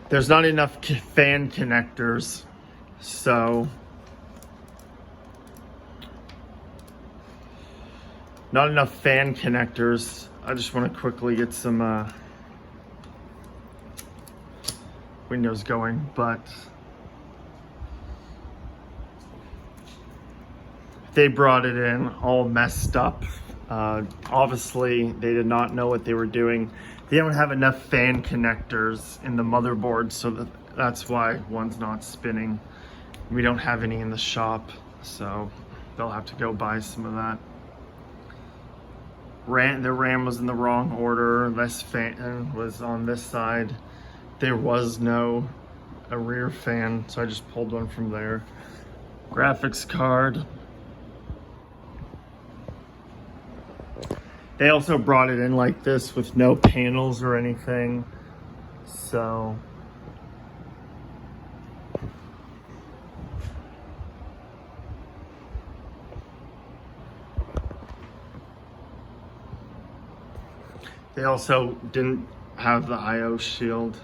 there's not enough fan connectors, so not enough fan connectors. I just want to quickly get some windows going, but they brought it in all messed up. Obviously, they did not know what they were doing. They don't have enough fan connectors in the motherboard, so that's why one's not spinning. We don't have any in the shop, so they'll have to go buy some of that. The RAM was in the wrong order. This fan was on this side. There was a rear fan, so I just pulled one from there. Graphics card. They also brought it in like this with no panels or anything. So they also didn't have the IO shield.